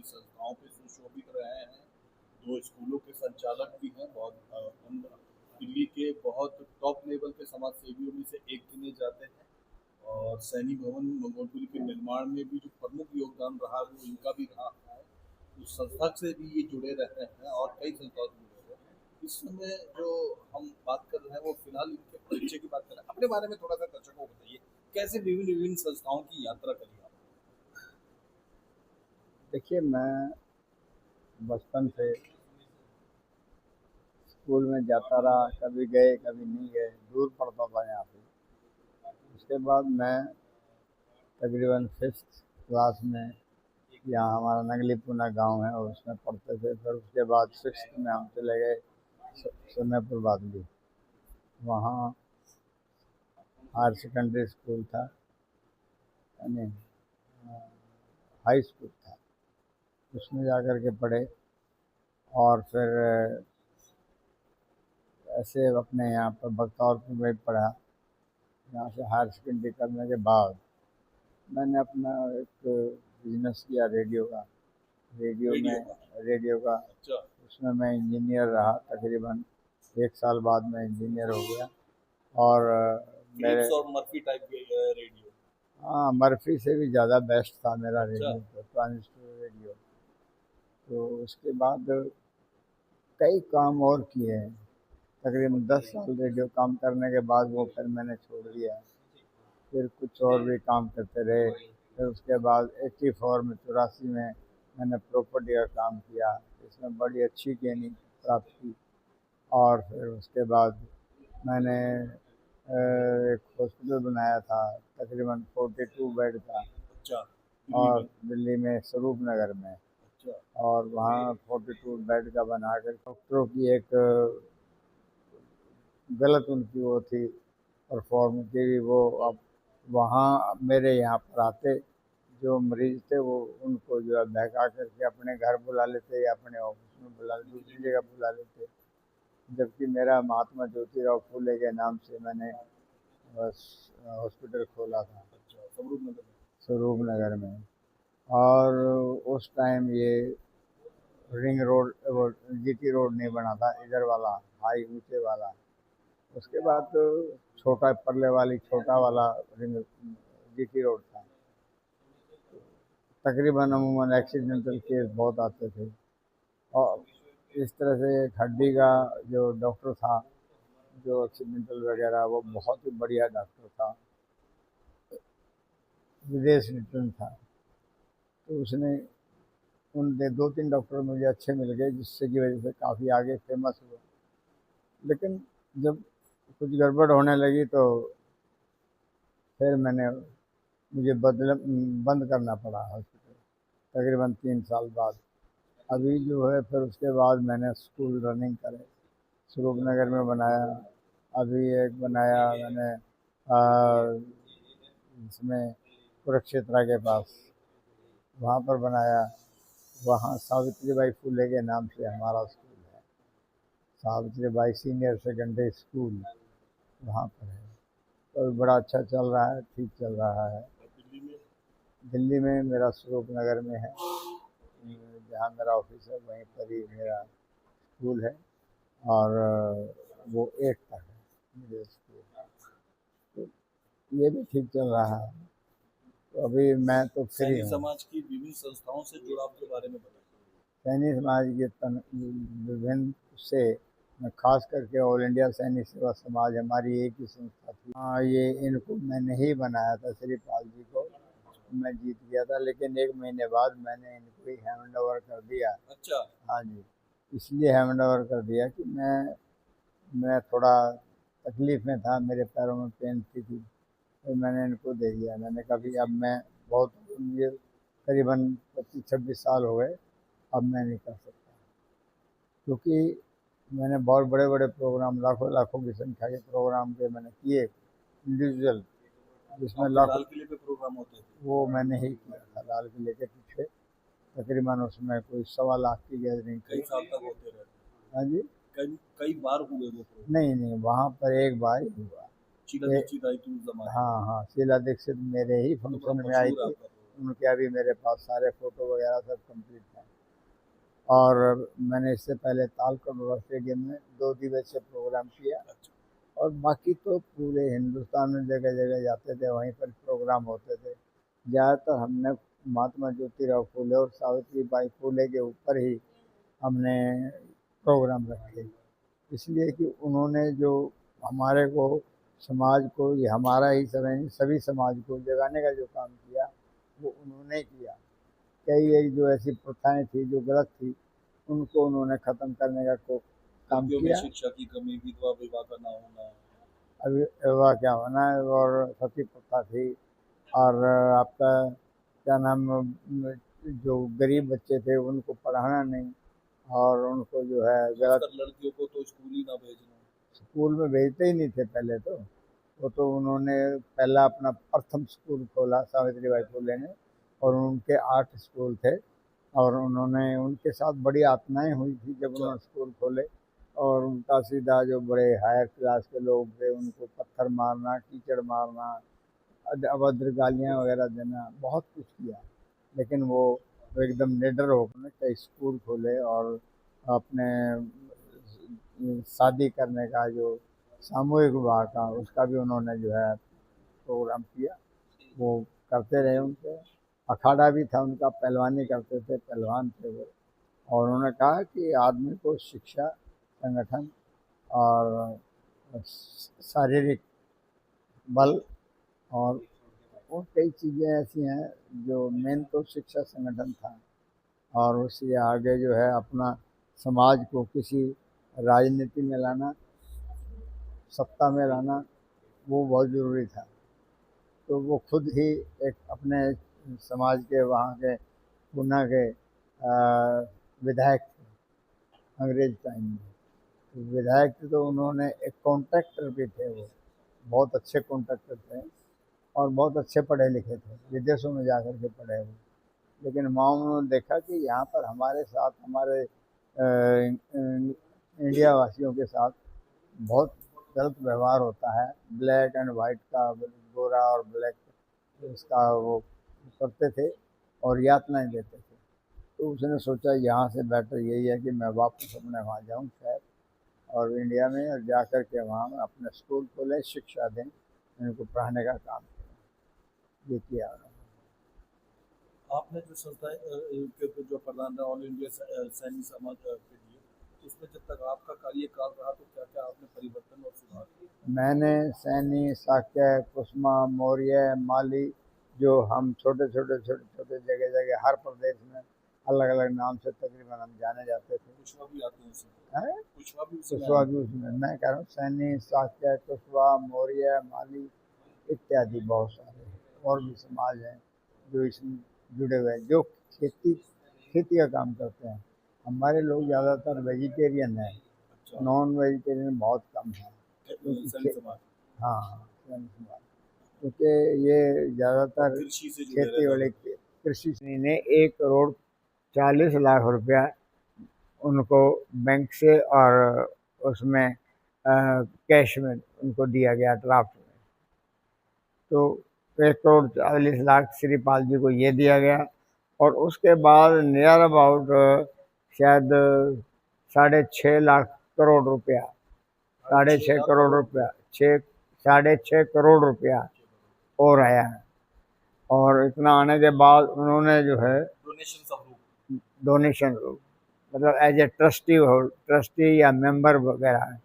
संस्थाओं पे सुशोभित रहे हैं। 2 स्कूलों के संचालक भी हैं। बहुत हम दिल्ली के बहुत टॉप लेवल के समाज सेवियों में से एक गिने जाते हैं। और सैनी भवन मंगोलपुरी के निर्माण में भी जो प्रमुख योगदान रहा वो इनका भी रहा है। उस संस्था से भी ये जुड़े रहते हैं और कई संस्थाओं से जुड़े हुए हैं। इस समय जो हम बात कर रहे हैं वो फिलहाल इनके परिचय की बात कर रहे हैं। अपने बारे में थोड़ा सा दर्शकों को बताइए, कैसे विभिन्न विभिन्न संस्थाओं की यात्रा करी आप? देखिए, मैं बचपन से स्कूल में जाता रहा, कभी गए कभी नहीं गए, दूर पड़ता था यहाँ से। उसके बाद मैं तकरीबन 5th क्लास में यहाँ हमारा नगली पूना गांव है और उसमें पढ़ते थे। फिर उसके बाद 6th में हम चले गए सोनेपुर बादली। वहाँ हायर सेकेंडरी स्कूल था, यानी हाई स्कूल था, उसमें जा कर के पढ़े। और फिर ऐसे अपने यहाँ पर बख्तावरपुर में पढ़ा। यहाँ से हायर सेकेंडरी करने के बाद मैंने अपना एक बिजनेस किया रेडियो का। रेडियो का? रेडियो का अच्छा। उसमें मैं इंजीनियर रहा। तकरीबन 1 साल बाद मैं इंजीनियर हो गया। और मेरे फिलिप्स और मर्फी टाइप के रेडियो? हाँ, मर्फी से भी ज़्यादा बेस्ट था मेरा अच्छा। रेडियो, तो ट्रांजिस्टर रेडियो। तो उसके बाद कई काम और किए हैं। तकरीबन 10 साल रेडियो काम करने के बाद वो फिर मैंने छोड़ दिया। फिर कुछ और भी काम करते रहे। फिर उसके बाद 84 में 84 में मैंने प्रॉपर्टी का काम किया, इसमें बड़ी अच्छी गेनिंग प्राप्त की। और फिर उसके बाद मैंने एक हॉस्पिटल बनाया था, तकरीबन 42 बेड का। अच्छा, दिल्ली और में? दिल्ली में स्वरूप नगर में। अच्छा। और वहाँ 42 बेड का बनाकर डॉक्टरों की एक गलत उनकी वो थी परफॉर्म की। वो अब वहाँ मेरे यहाँ पर आते जो मरीज थे वो उनको जो है बहका करके अपने घर बुला लेते या अपने ऑफिस में बुला लेते, दूसरी जगह बुला लेते। जबकि मेरा महात्मा ज्योतिराव फूले के नाम से मैंने बस हॉस्पिटल खोला था अच्छा, स्वरूप नगर में? स्वरूप नगर में। और उस टाइम ये रिंग रोड वो जीटी रोड नहीं बना था, इधर वाला हाई ऊंचे वाला। उसके बाद तो छोटा परले वाली छोटा वाला रिंग जीटी रोड था। तकरीबन अमूमन एक्सीडेंटल केस बहुत आते थे। और इस तरह से एक हड्डी का जो डॉक्टर था, जो एक्सीडेंटल वगैरह, वो बहुत ही बढ़िया डॉक्टर था, विदेश रिटर्न था। तो उसने उन 2-3 डॉक्टर मुझे अच्छे मिल गए, जिससे की वजह से काफ़ी आगे फेमस हुआ। लेकिन जब कुछ गड़बड़ होने लगी तो फिर मुझे बंद करना पड़ा हॉस्पिटल, तकरीबन 3 साल बाद। अभी जो है फिर उसके बाद मैंने स्कूल रनिंग करे, स्वरूप नगर में बनाया। अभी एक बनाया मैंने इसमें कुरुक्षेत्र के पास, वहाँ पर बनाया। वहाँ सावित्रीबाई फुले के नाम से हमारा स्कूल है, सावित्रीबाई सीनियर सेकेंडरी स्कूल, वहाँ पर है। तो बड़ा अच्छा चल रहा है, ठीक चल रहा है। दिल्ली में? दिल्ली में मेरा स्वरूप नगर में है, जहाँ मेरा ऑफिस है वहीं पर ही मेरा स्कूल है। और वो 8 तक है मिडिल स्कूल। तो ये भी ठीक चल रहा है। तो अभी मैं तो फ्री सैनी हूँ। समाज की विभिन्न संस्थाओं से जुड़ाव के बारे में बताइए। सैनी समाज के विभिन्न से मैं खास करके ऑल इंडिया सैनिक सेवा समाज हमारी एक ही संस्था थी। हाँ, ये इनको मैंने ही बनाया था, श्रीपाल जी को मैं जीत गया था, लेकिन 1 महीने बाद मैंने इनको ही हैंड ओवर कर दिया। अच्छा। हाँ जी, इसलिए हैंड ओवर कर दिया कि मैं थोड़ा तकलीफ़ में था, मेरे पैरों में पेन थी, तो मैंने इनको दे दिया। मैंने कहा कि अब मैं बहुत, मुझे करीबन 25-26 साल हो गए, अब मैं नहीं कर सकता। क्योंकि मैंने बहुत बड़े बड़े प्रोग्राम, लाखों लाखों की संख्या के प्रोग्राम के मैंने किए इंडिविजुअल, जिसमें आपके लाखों। लाल किले पे प्रोग्राम होते थे? वो मैंने ही किया था लाल किले के पीछे। तकरीबन उसमें कोई 1.25 लाख की गैदरिंग कई थी। साल तक होते रहते? हाँ जी। कई कई बार हुए वो प्रोग्राम? नहीं नहीं, वहाँ पर एक बार ही हुआ। शीला ये दीक्षित आई थी उस जमाने में? हाँ हाँ, शीला दीक्षित मेरे ही तो बड़ा फंक्शन में आई मशहूर है थी। आपका प्रोग्राम। उनके अभी मेरे पास सारे फ़ोटो वगैरह सब कंप्लीट हैं। और मैंने इससे पहले तालकटोरा स्टेडियम में 2 दिवसीय प्रोग्राम किया। और बाकी तो पूरे हिंदुस्तान में जगह जगह जाते थे, वहीं पर प्रोग्राम होते थे। ज़्यादातर हमने महात्मा ज्योतिराव फूले और सावित्रीबाई फूले के ऊपर ही हमने प्रोग्राम रखे, इसलिए कि उन्होंने जो हमारे को समाज को, ये हमारा ही समय सभी समाज को जगाने का जो काम किया वो उन्होंने किया। कई एक जो ऐसी प्रथाएं थी जो गलत थी उनको उन्होंने ख़त्म करने का काम लड़कियों में किया। शिक्षा की कमी, विधवा विवाह का ना होना, अभी विवाह क्या होना है, और सती प्रथा थी। और आपका क्या नाम, जो गरीब बच्चे थे उनको पढ़ाना नहीं, और उनको जो है गलत, खासकर लड़कियों को तो स्कूल ही ना भेजना। स्कूल में भेजते ही नहीं थे पहले तो। वो तो उन्होंने पहला अपना प्रथम स्कूल खोला सावित्रीबाई फुले ने, और उनके 8 स्कूल थे। और उन्होंने, उनके साथ बड़ी यातनाएं हुई थी जब अच्छा। उन्होंने स्कूल खोले। और उनका सीधा जो बड़े हायर क्लास के लोग थे उनको पत्थर मारना, कीचड़ मारना, अभद्र गालियाँ वगैरह देना, बहुत कुछ किया। लेकिन वो एकदम निडर होकर कई स्कूल खोले, और अपने शादी करने का जो सामूहिक विवाह का उसका भी उन्होंने जो है प्रोग्राम किया। वो करते रहे, उनके अखाड़ा भी था उनका, पहलवानी करते थे, पहलवान थे वो। और उन्होंने कहा कि आदमी को शिक्षा, संगठन और शारीरिक बल, और कई चीज़ें ऐसी हैं जो मेन तो शिक्षा संगठन था। और उससे आगे जो है अपना समाज को किसी राजनीति में लाना, सत्ता में लाना, वो बहुत ज़रूरी था। तो वो खुद ही एक अपने समाज के वहाँ के पूना के विधायक थे अंग्रेज टाइम में। तो विधायक थे तो उन्होंने एक कॉन्ट्रैक्टर भी थे, वो बहुत अच्छे कॉन्ट्रैक्टर थे और बहुत अच्छे पढ़े लिखे थे, विदेशों में जा कर के पढ़े हुए। लेकिन वहाँ उन्होंने देखा कि यहाँ पर हमारे साथ, हमारे इंडिया वासियों के साथ बहुत गलत व्यवहार होता है। ब्लैक एंड वाइट का, गोरा और ब्लैक, इसका वो करते थे और यातनाएं देते थे। तो उसने सोचा यहाँ से बेटर यही है कि मैं वापस अपने वहाँ जाऊँ शहर और इंडिया में, और जा कर के वहाँ अपने स्कूल खोले, शिक्षा दें, इनको पढ़ाने का काम करें। ये किया। आपने जो संस्था के जो प्रधान रहे ऑल इंडिया सैनिक समाज के लिए, उसमें जब तक आपका कार्यकाल रहा तो क्या क्या आपने परिवर्तन और सुधार किए? मैंने सैनी, साक्य, कुसुमा, मौर्य, माली, जो हम छोटे छोटे जगह जगह हर प्रदेश में अलग अलग नाम से तकरीबन हम जाने जाते थे। कुशवा भी आते हैं उसमें? हैं? कुशवा भी उसमें कुशवा भी उसमें, मैं कह रहा हूँ सैनी, साक्य, कुशवा, मौर्य, माली इत्यादि बहुत सारे और भी समाज हैं जो इसमें जुड़े हुए हैं, जो खेती का काम करते हैं। हमारे लोग ज़्यादातर वेजिटेरियन हैं, अच्छा। नॉन वेजिटेरियन बहुत कम है। सैनिक समाज। हाँ, सैनिक समाज, क्योंकि ये ज़्यादातर कृषि से जुड़े खेती रहते वाले, हैं। कृषि से ने 1,40,00,000 रुपया उनको बैंक से और उसमें कैश में उनको दिया गया ड्राफ्ट में। तो 1,40,00,000 श्रीपाल जी को ये दिया गया, और उसके बाद नियर अबाउट शायद 6.5 लाख करोड़ रुपया, 6.5 करोड़ रुपया, 6.5 करोड़ रुपया और आया है। और इतना आने के बाद उन्होंने जो है डोनेशन, मतलब एज ए ट्रस्टी या मेंबर वगैरह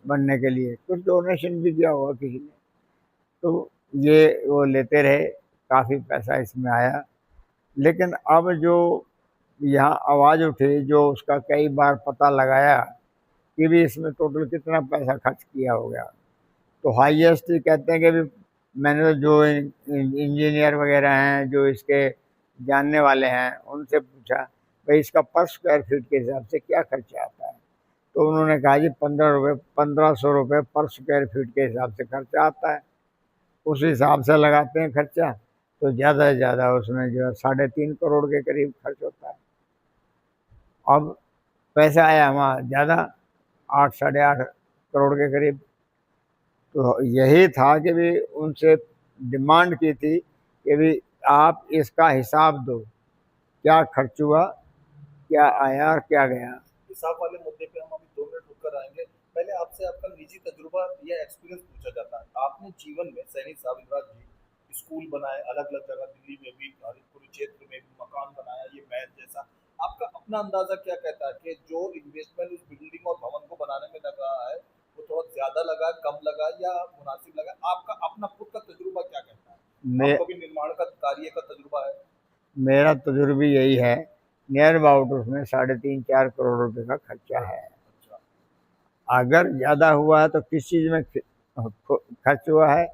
बनने के लिए कुछ डोनेशन भी दिया होगा किसी ने। तो ये वो लेते रहे, काफ़ी पैसा इसमें आया। लेकिन अब जो यहाँ आवाज़ उठी, जो उसका कई बार पता लगाया कि भी इसमें टोटल कितना पैसा खर्च किया हो गया, तो हाईएस्ट कहते हैं कि भी मैंने तो जो इंजीनियर वगैरह हैं, जो इसके जानने वाले हैं, उनसे पूछा भाई इसका पर स्क्वायर फीट के हिसाब से क्या खर्चा आता है। तो उन्होंने कहा जी 1500 रुपये पर स्क्वायर फीट के हिसाब से खर्चा आता है। उस हिसाब से लगाते हैं खर्चा, तो ज़्यादा से ज़्यादा उसमें जो है 3.5 करोड़ के करीब खर्च होता है। अब पैसा आया वहाँ ज़्यादा, 8-8.5 करोड़ के करीब। तो यही था कि भी उनसे डिमांड की थी कि भी आप इसका हिसाब दो, क्या खर्च हुआ, क्या आया और क्या गया। हिसाब वाले मुद्दे पे हम अभी 2 मिनट रुक कर आएंगे। पहले आपसे आपका निजी तजुर्बा या एक्सपीरियंस पूछा जाता है। आपने जीवन में सैनी साबिंद्राज जी स्कूल बनाए अलग अलग जगह, दिल्ली में भी, कुरुक्षेत्र में भी मकान बनाया, ये महल जैसा। आपका अपना अंदाजा क्या कहता है कि जो इन्वेस्टमेंट उस बिल्डिंग और भवन को बनाने में लगा है वो थोड़ा ज्यादा लगा, कम लगा या मुनासिब लगा? आपका अपना खुद का तजुर्बा क्या कहता है? मे आपको भी निर्माण का कार्य का तजुर्बा है। मेरा तजुर्बा यही है, नियर अबाउट उसमें 3.5-4 करोड़ रुपए का खर्चा है। अच्छा। अगर ज़्यादा हुआ है तो किस चीज़ में खर्च हुआ है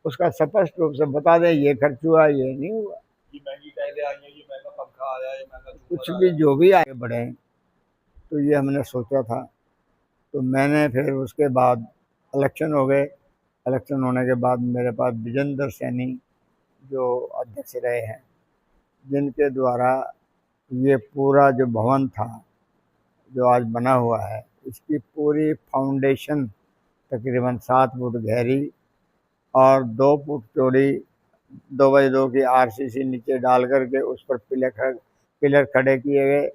उसका स्पष्ट रूप से बता दें, ये खर्च हुआ, ये नहीं हुआ। ये महंगी टाइलें आई हैं, ये महंगा पंखा आया, ये महंगा कुछ झूमर भी आया। जो भी आगे बढ़े, तो ये हमने सोचा था। तो मैंने फिर उसके बाद इलेक्शन हो गए। इलेक्शन होने के बाद मेरे पास विजेंद्र सैनी जो अध्यक्ष रहे हैं, जिनके द्वारा ये पूरा जो भवन था जो आज बना हुआ है, इसकी पूरी फाउंडेशन तकरीबन 7 फुट गहरी और 2 फुट चौड़ी, 2x2 की आरसीसी नीचे डाल करके उस पर पिलर खड़े किए गए।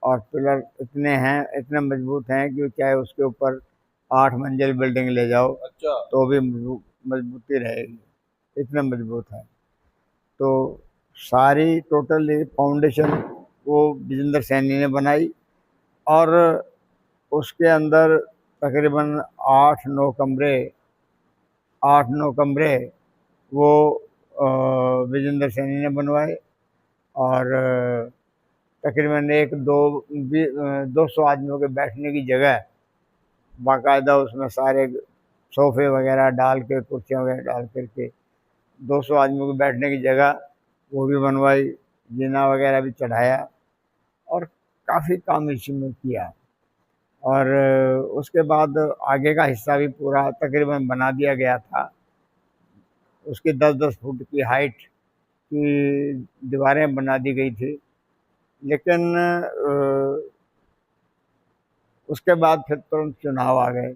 और पिलर इतने हैं, इतने मजबूत हैं कि चाहे उसके ऊपर 8 मंजिल बिल्डिंग ले जाओ अच्छा। तो भी मजबूती रहेगी, इतने मजबूत है। तो सारी टोटली फाउंडेशन वो विजेंद्र सैनी ने बनाई। और उसके अंदर तकरीबन 8-9 कमरे 8-9 कमरे वो विजेंद्र सैनी ने बनवाए। और तकरीबन 200 आदमियों के बैठने की जगह बाकायदा उसमें सारे सोफे वगैरह डाल के, कुर्सियाँ वगैरह डाल करके 200 आदमियों के बैठने की जगह वो भी बनवाई, जीना वगैरह भी चढ़ाया और काफ़ी काम इसमें किया। और उसके बाद आगे का हिस्सा भी पूरा तकरीबन बना दिया गया था। उसकी 10-10 फुट की हाइट की दीवारें बना दी गई थी। लेकिन उसके बाद फिर तुरंत चुनाव आ गए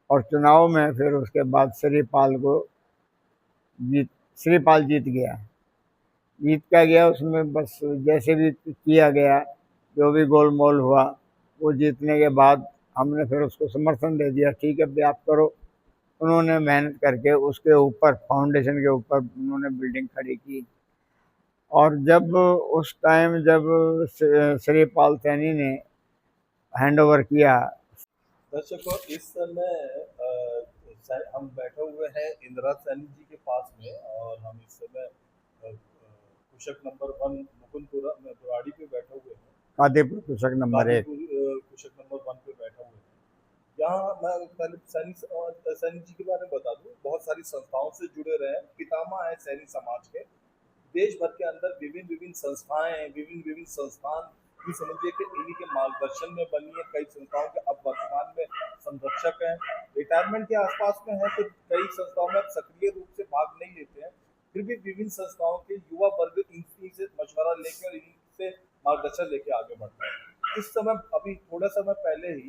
और चुनाव में फिर उसके बाद श्रीपाल जीत गया। जीत क्या गया, उसमें बस जैसे भी किया गया, जो भी गोलमोल हुआ, वो जीतने के बाद हमने फिर उसको समर्थन दे दिया, ठीक है भाई आप करो। उन्होंने मेहनत करके उसके ऊपर, फाउंडेशन के ऊपर उन्होंने बिल्डिंग खड़ी की। और जब उस टाइम जब श्रीपाल सैनी ने हैंड ओवर किया। दर्शकों, इस समय हम बैठे हुए हैं इंदिरा सैनी जी के पास में और हम इस समय कुशक नंबर 1 मुकुंदपुरा में बुराड़ी पे बैठे हुए हैं। कादीपुर कुशक नंबर 1। कुशक नंबर 1 पे बैठे हुए हैं। यहाँ मैं पहले सैनी जी के बारे में बता दूं, बहुत सारी संस्थाओं से जुड़े रहे हैं, पितामह है सैनी समाज के। देश भर के अंदर विभिन्न विभिन्न संस्थाएं, विभिन्न विभिन्न संस्थान भी समझिए कि इन्हीं के मार्गदर्शन में बनी है। कई संस्थाओं के अब वर्तमान में संरक्षक हैं, रिटायरमेंट के आसपास में है, तो कई संस्थाओं में सक्रिय रूप से भाग नहीं लेते हैं। फिर भी विभिन्न संस्थाओं के युवा वर्ग इनसे मशवरा लेकर और इनसे मार्गदर्शन लेके आगे बढ़ता है। इस समय अभी थोड़ा समय पहले ही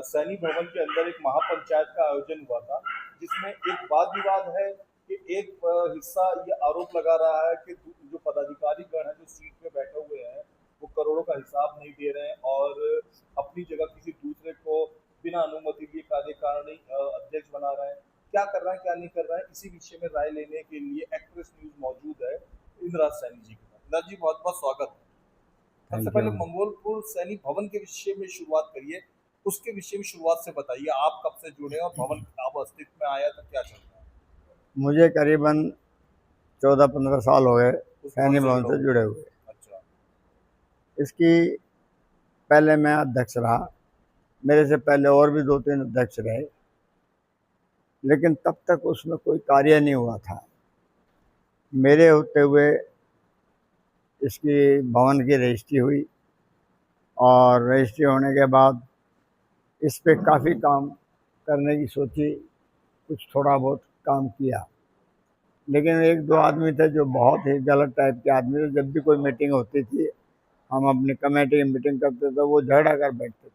सैनी भवन के अंदर एक महापंचायत का आयोजन हुआ था, जिसमें एक वाद विवाद है कि एक हिस्सा ये आरोप लगा रहा है कि जो पदाधिकारी गण है जो सीट पे बैठे हुए हैं वो करोड़ों का हिसाब नहीं दे रहे हैं और अपनी जगह किसी दूसरे को बिना अनुमति लिए कार्यकारिणी अध्यक्ष बना रहे हैं। क्या कर रहे हैं, क्या नहीं कर रहे हैं, इसी विषय में राय लेने के लिए एक्सप्रेस न्यूज मौजूद है इंदिरा सैनी जी के पास। इंदिरा जी, बहुत बहुत स्वागत है। सबसे पहले मंगोलपुर सैनी भवन के विषय में शुरुआत करिए, उसके विषय में शुरुआत से बताइए। आप कब से जुड़े और भवन अब अस्तित्व में आया तो क्या चल रहा है? मुझे करीबन 14-15 साल हो गए सैनी भवन से जुड़े हुए। अच्छा। इसकी पहले मैं अध्यक्ष रहा, मेरे से पहले और भी 2-3 अध्यक्ष रहे, लेकिन तब तक उसमें कोई कार्य नहीं हुआ था। मेरे होते हुए इसकी भवन की रजिस्ट्री हुई और रजिस्ट्री होने के बाद इस पे काफ़ी काम करने की सोची, कुछ थोड़ा बहुत काम किया। लेकिन 1-2 आदमी थे जो बहुत ही गलत टाइप के आदमी थे। जब भी कोई मीटिंग होती थी, हम अपनी कमेटी की मीटिंग करते थे, वो झगड़ा कर बैठते थे।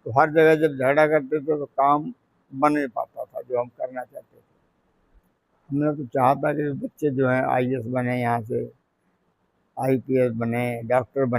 तो हर जगह जब झगड़ा करते थे तो काम बन नहीं पाता था जो हम करना चाहते थे। हमने तो चाहा था कि बच्चे जो हैं आईएएस बने, यहाँ से आईपीएस बने, डॉक्टर बने।